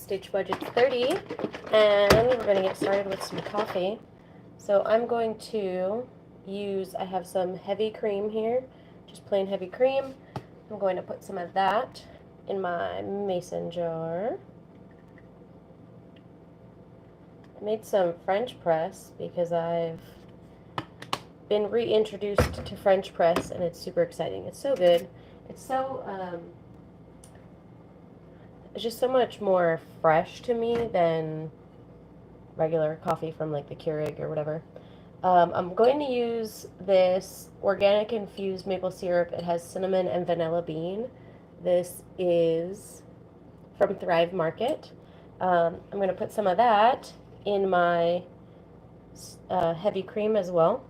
Stitch Budget 30, and we're going to get started with some coffee. So I'm going to use, I have some heavy cream here, just plain heavy cream. I'm going to put some of that in my mason jar. I made some French press because I've been reintroduced to French press, and it's super exciting. It's so good. It's so, it's just so much more fresh to me than regular coffee from like the Keurig or whatever. I'm going to use this organic infused maple syrup. It has cinnamon and vanilla bean. This is from Thrive Market. I'm going to put some of that in my heavy cream as well.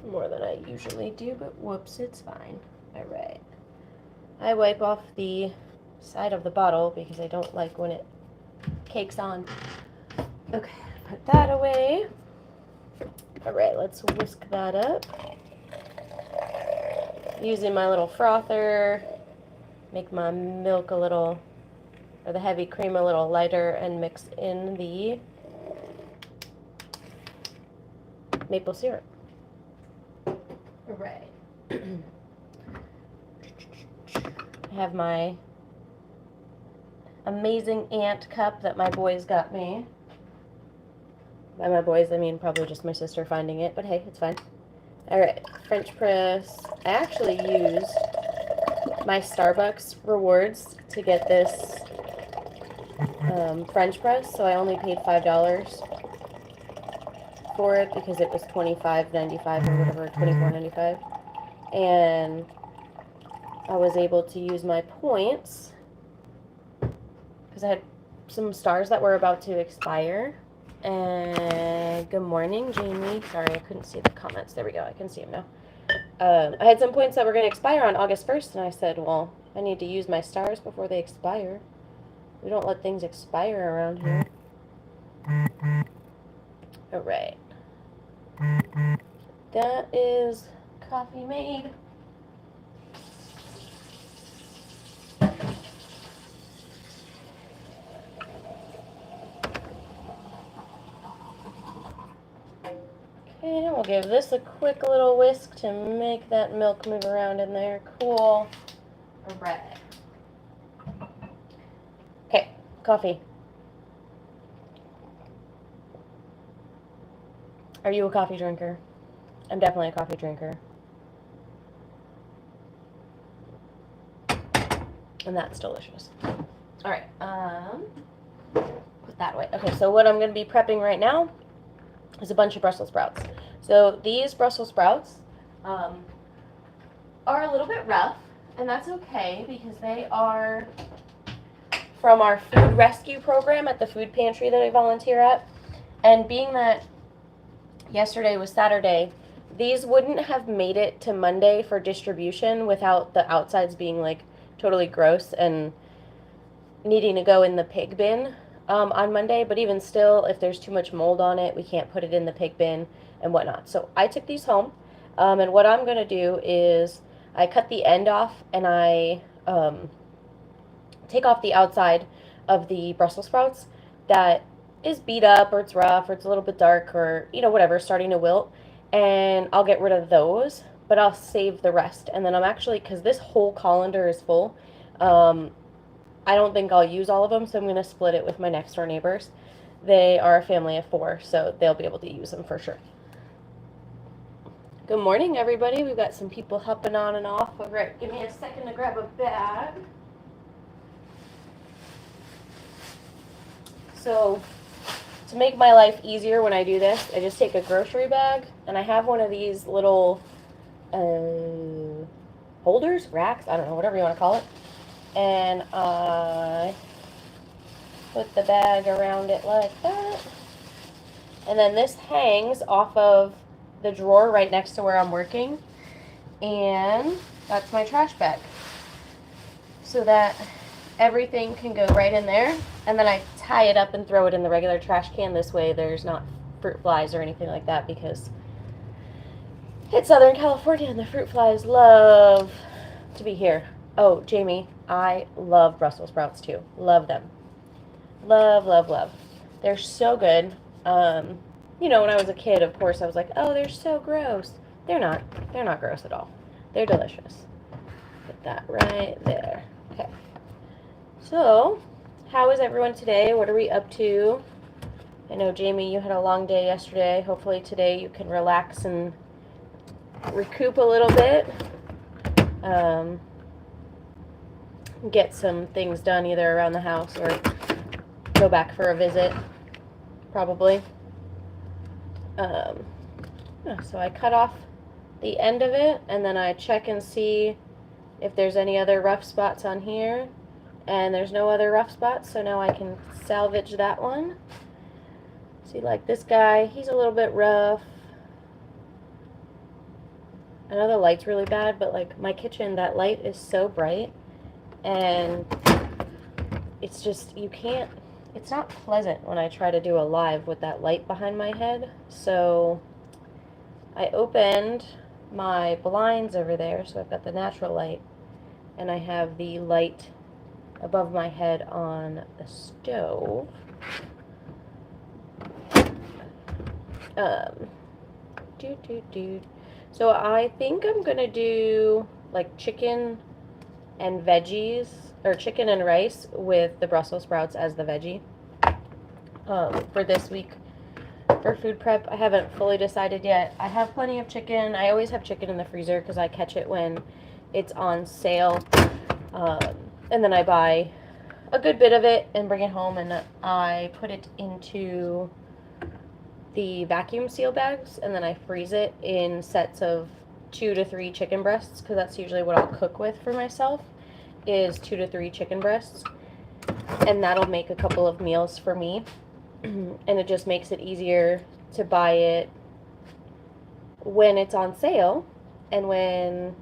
More than I usually do, but whoops, it's fine. All right. I wipe off the side of the bottle because I don't like when it cakes on. Okay, put that away. All right, let's whisk that up. Using my little frother, make my milk a little, or the heavy cream a little lighter, and mix in the maple syrup. All right. I have my amazing ant cup that my boys got me. By my boys, I mean probably just my sister finding it, but hey, it's fine. Alright, French press. I actually used my Starbucks rewards to get this French press, so I only paid $5 for it because it was $25.95 or whatever, $24.95. And I was able to use my points because I had some stars that were about to expire. And good morning, Jamie. Sorry, I couldn't see the comments. There we go. I can see them now. I had some points that were going to expire on August 1st, and I said, well, I need to use my stars before they expire. We don't let things expire around here. All right. That is coffee made. Okay, we'll give this a quick little whisk to make that milk move around in there. Cool. All right. Okay, coffee. Are you a coffee drinker? I'm definitely a coffee drinker. And that's delicious. All right, put that away. Okay, so what I'm going to be prepping right now is a bunch of Brussels sprouts. So these Brussels sprouts are a little bit rough, and that's okay because they are from our food rescue program at the food pantry that I volunteer at. And being that yesterday was Saturday, these wouldn't have made it to Monday for distribution without the outsides being like totally gross and needing to go in the pig bin on Monday. But even still, if there's too much mold on it, we can't put it in the pig bin and whatnot. So I took these home, and what I'm going to do is I cut the end off and I take off the outside of the Brussels sprouts that is beat up or it's rough or it's a little bit dark or, you know, whatever, starting to wilt. And I'll get rid of those, but I'll save the rest. And then I'm actually, because this whole colander is full, I don't think I'll use all of them, so I'm going to split it with my next door neighbors. They are a family of 4, so they'll be able to use them for sure. Good morning, everybody. We've got some people hopping on and off. All right, give me a second to grab a bag. So, to make my life easier when I do this, I just take a grocery bag, and I have one of these little holders, racks, I don't know, whatever you want to call it. And I put the bag around it like that. And then this hangs off of the drawer right next to where I'm working. And that's my trash bag. So that everything can go right in there. And then I tie it up and throw it in the regular trash can. This way there's not fruit flies or anything like that because it's Southern California and the fruit flies love to be here. Oh, Jamie, I love Brussels sprouts too. Love them. Love, love, love. They're so good. You know, when I was a kid, of course, I was like, oh, they're so gross. They're not. They're not gross at all. They're delicious. Put that right there. Okay. So, how is everyone today? What are we up to? I know, Jamie, you had a long day yesterday. Hopefully today you can relax and recoup a little bit. Get some things done either around the house or go back for a visit, probably. So I cut off the end of it, and then I check and see if there's any other rough spots on here. And there's no other rough spots, so now I can salvage that one. See, like this guy, he's a little bit rough. I know the light's really bad, but like my kitchen, that light is so bright, and it's just, you can't, it's not pleasant when I try to do a live with that light behind my head. So I opened my blinds over there, so I've got the natural light, and I have the light above my head on the stove. So I think I'm gonna do like chicken and veggies, or chicken and rice with the Brussels sprouts as the veggie for this week for food prep. I haven't fully decided yet. I have plenty of chicken. I always have chicken in the freezer because I catch it when it's on sale, and then I buy a good bit of it and bring it home, and I put it into the vacuum seal bags, and then I freeze it in sets of 2 to 3 chicken breasts, because that's usually what I'll cook with for myself, is 2 to 3 chicken breasts, and that'll make a couple of meals for me. And it just makes it easier to buy it when it's on sale, and when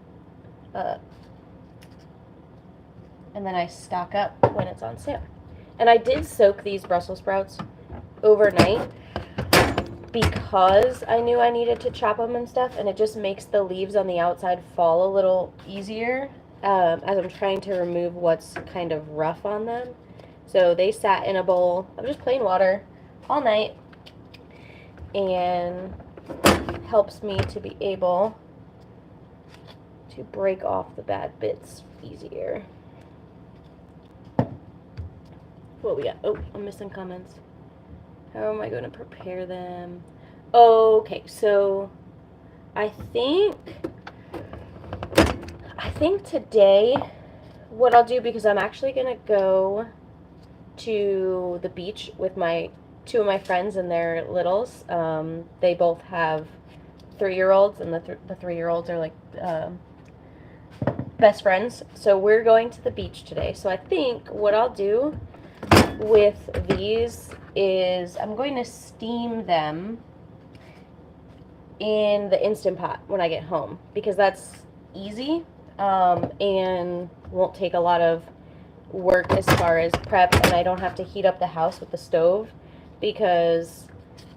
and then I stock up when it's on sale. And I did soak these Brussels sprouts overnight because I knew I needed to chop them and stuff, and it just makes the leaves on the outside fall a little easier as I'm trying to remove what's kind of rough on them. So they sat in a bowl of just plain water all night, and helps me to be able to break off the bad bits easier. What we got? Oh, I'm missing comments. How am I going to prepare them? Okay, so I think today what I'll do, because I'm actually going to go to the beach with two of my friends and their littles. They both have 3-year-olds, and the 3-year-olds are like best friends. So we're going to the beach today. So I think what I'll do with these is I'm going to steam them in the Instant Pot when I get home, because that's easy and won't take a lot of work as far as prep, and I don't have to heat up the house with the stove, because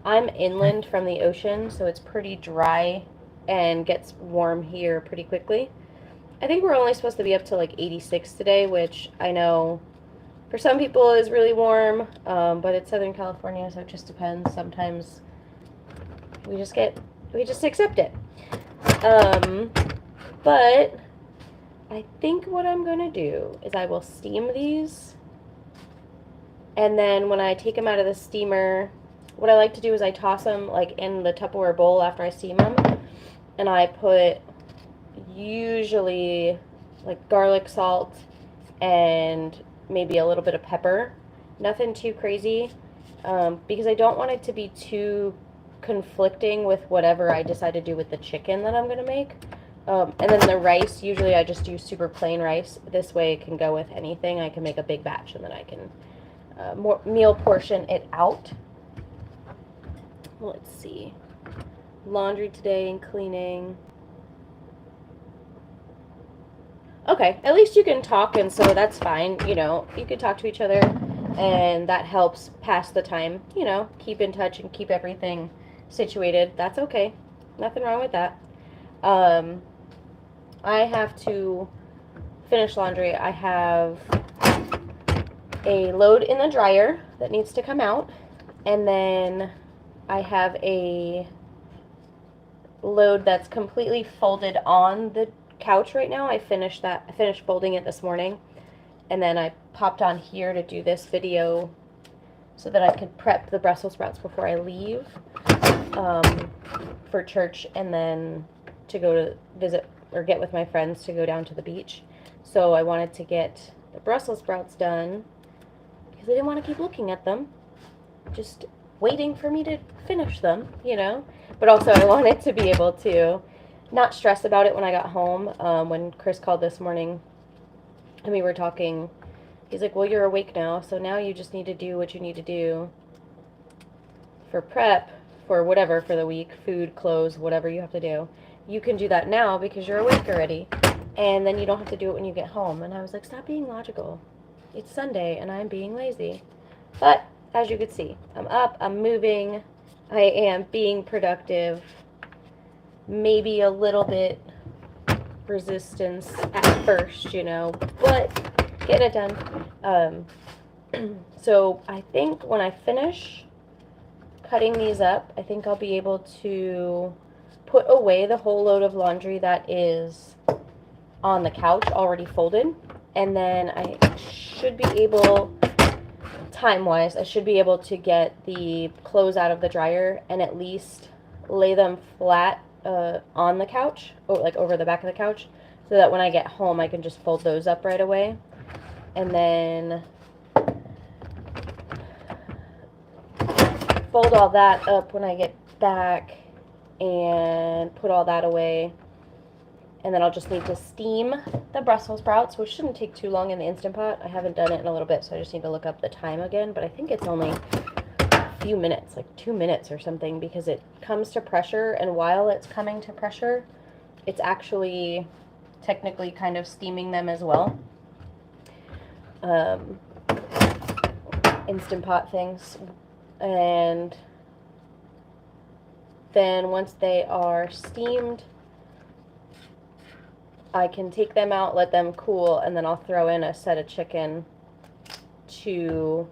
I'm inland from the ocean, so it's pretty dry and gets warm here pretty quickly. I think we're only supposed to be up to like 86 today, which I know for some people is really warm, but it's Southern California, so it just depends. Sometimes we just accept it. But I think what I'm gonna do is I will steam these, and then when I take them out of the steamer, what I like to do is I toss them like in the Tupperware bowl after I steam them, and I put usually like garlic salt and maybe a little bit of pepper. Nothing too crazy, because I don't want it to be too conflicting with whatever I decide to do with the chicken that I'm going to make. And then the rice, usually I just do super plain rice. This way it can go with anything. I can make a big batch, and then I can meal portion it out. Let's see. Laundry today and cleaning. Okay, at least you can talk, and so that's fine. You know, you can talk to each other, and that helps pass the time. You know, keep in touch and keep everything situated. That's okay. Nothing wrong with that. I have to finish laundry, I have a load in the dryer that needs to come out, and then I have a load that's completely folded on the couch right now. I finished folding it this morning, and then I popped on here to do this video so that I could prep the Brussels sprouts before I leave for church, and then to go to visit or get with my friends to go down to the beach. So I wanted to get the Brussels sprouts done because I didn't want to keep looking at them, just waiting for me to finish them, you know. But also I wanted to be able to not stress about it when I got home. When Chris called this morning and we were talking, he's like, well, you're awake now, so now you just need to do what you need to do for prep, for whatever, for the week, food, clothes, whatever you have to do. You can do that now because you're awake already, and then you don't have to do it when you get home. And I was like, stop being logical. It's Sunday, and I'm being lazy. But, as you can see, I'm up, I'm moving, I am being productive, maybe a little bit resistance at first, you know, but getting it done. So I think when I finish cutting these up, I think I'll be able to put away the whole load of laundry that is on the couch already folded, and then I should be able, time-wise, I should be able to get the clothes out of the dryer and at least lay them flat on the couch, or like over the back of the couch, so that when I get home I can just fold those up right away. And then fold all that up when I get back and put all that away. And then I'll just need to steam the Brussels sprouts, which shouldn't take too long in the Instant Pot. I haven't done it in a little bit, so I just need to look up the time again. But I think it's only a few minutes, like 2 minutes or something, because it comes to pressure. And while it's coming to pressure, it's actually technically kind of steaming them as well. Instant Pot things. And then once they are steamed, I can take them out, let them cool, and then I'll throw in a set of chicken to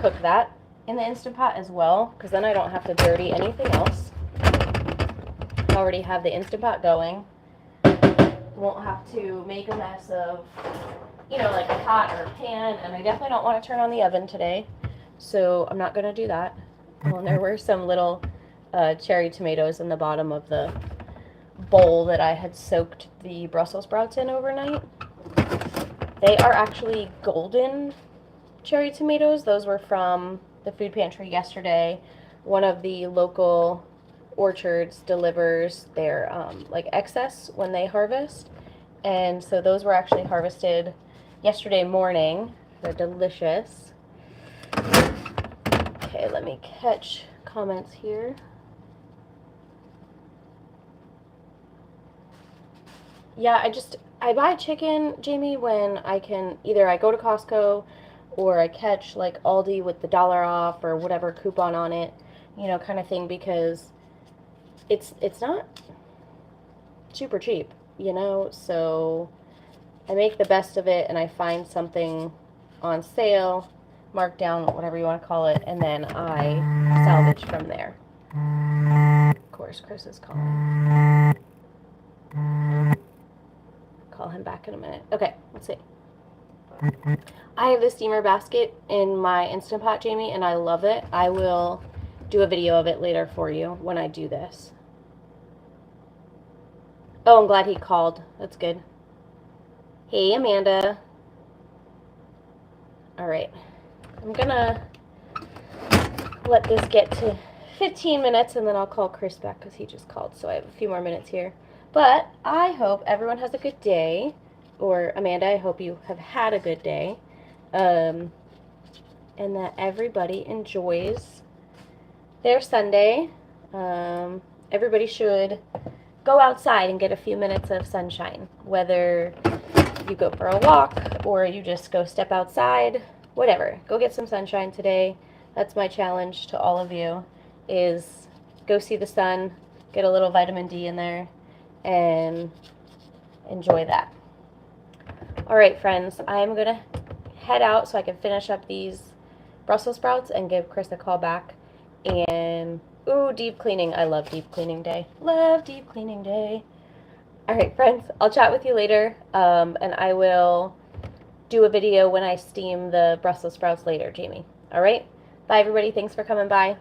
cook that in the Instant Pot as well, because then I don't have to dirty anything else. I already have the Instant Pot going. Won't have to make a mess of, you know, like a pot or a pan, and I definitely don't want to turn on the oven today, so I'm not going to do that. Well, and there were some little cherry tomatoes in the bottom of the bowl that I had soaked the Brussels sprouts in overnight. They are actually golden cherry tomatoes. Those were from the food pantry yesterday. One of the local orchards delivers their like excess when they harvest, and so those were actually harvested yesterday morning. They're delicious. Okay, let me catch comments here. Yeah, I buy chicken, Jamie, when I can, either I go to Costco or I catch like Aldi with the $1 off or whatever coupon on it, you know, kind of thing, because it's not super cheap, you know, so I make the best of it and I find something on sale, marked down, whatever you want to call it, and then I salvage from there. Of course, Chris is calling. Call him back in a minute. Okay, let's see. I have the steamer basket in my Instant Pot, Jamie, and I love it. I will do a video of it later for you when I do this. Oh, I'm glad he called. That's good. Hey, Amanda. All right. I'm gonna let this get to 15 minutes, and then I'll call Chris back because he just called, so I have a few more minutes here. But I hope everyone has a good day, or Amanda, I hope you have had a good day, and that everybody enjoys their Sunday. Everybody should go outside and get a few minutes of sunshine, whether you go for a walk or you just go step outside, whatever. Go get some sunshine today. That's my challenge to all of you, is go see the sun, get a little vitamin D in there, and enjoy that. All right, friends, I'm going to head out so I can finish up these Brussels sprouts and give Chris a call back. And, ooh, deep cleaning. I love deep cleaning day. Love deep cleaning day. All right, friends, I'll chat with you later, and I will do a video when I steam the Brussels sprouts later, Jamie. All right? Bye, everybody. Thanks for coming by.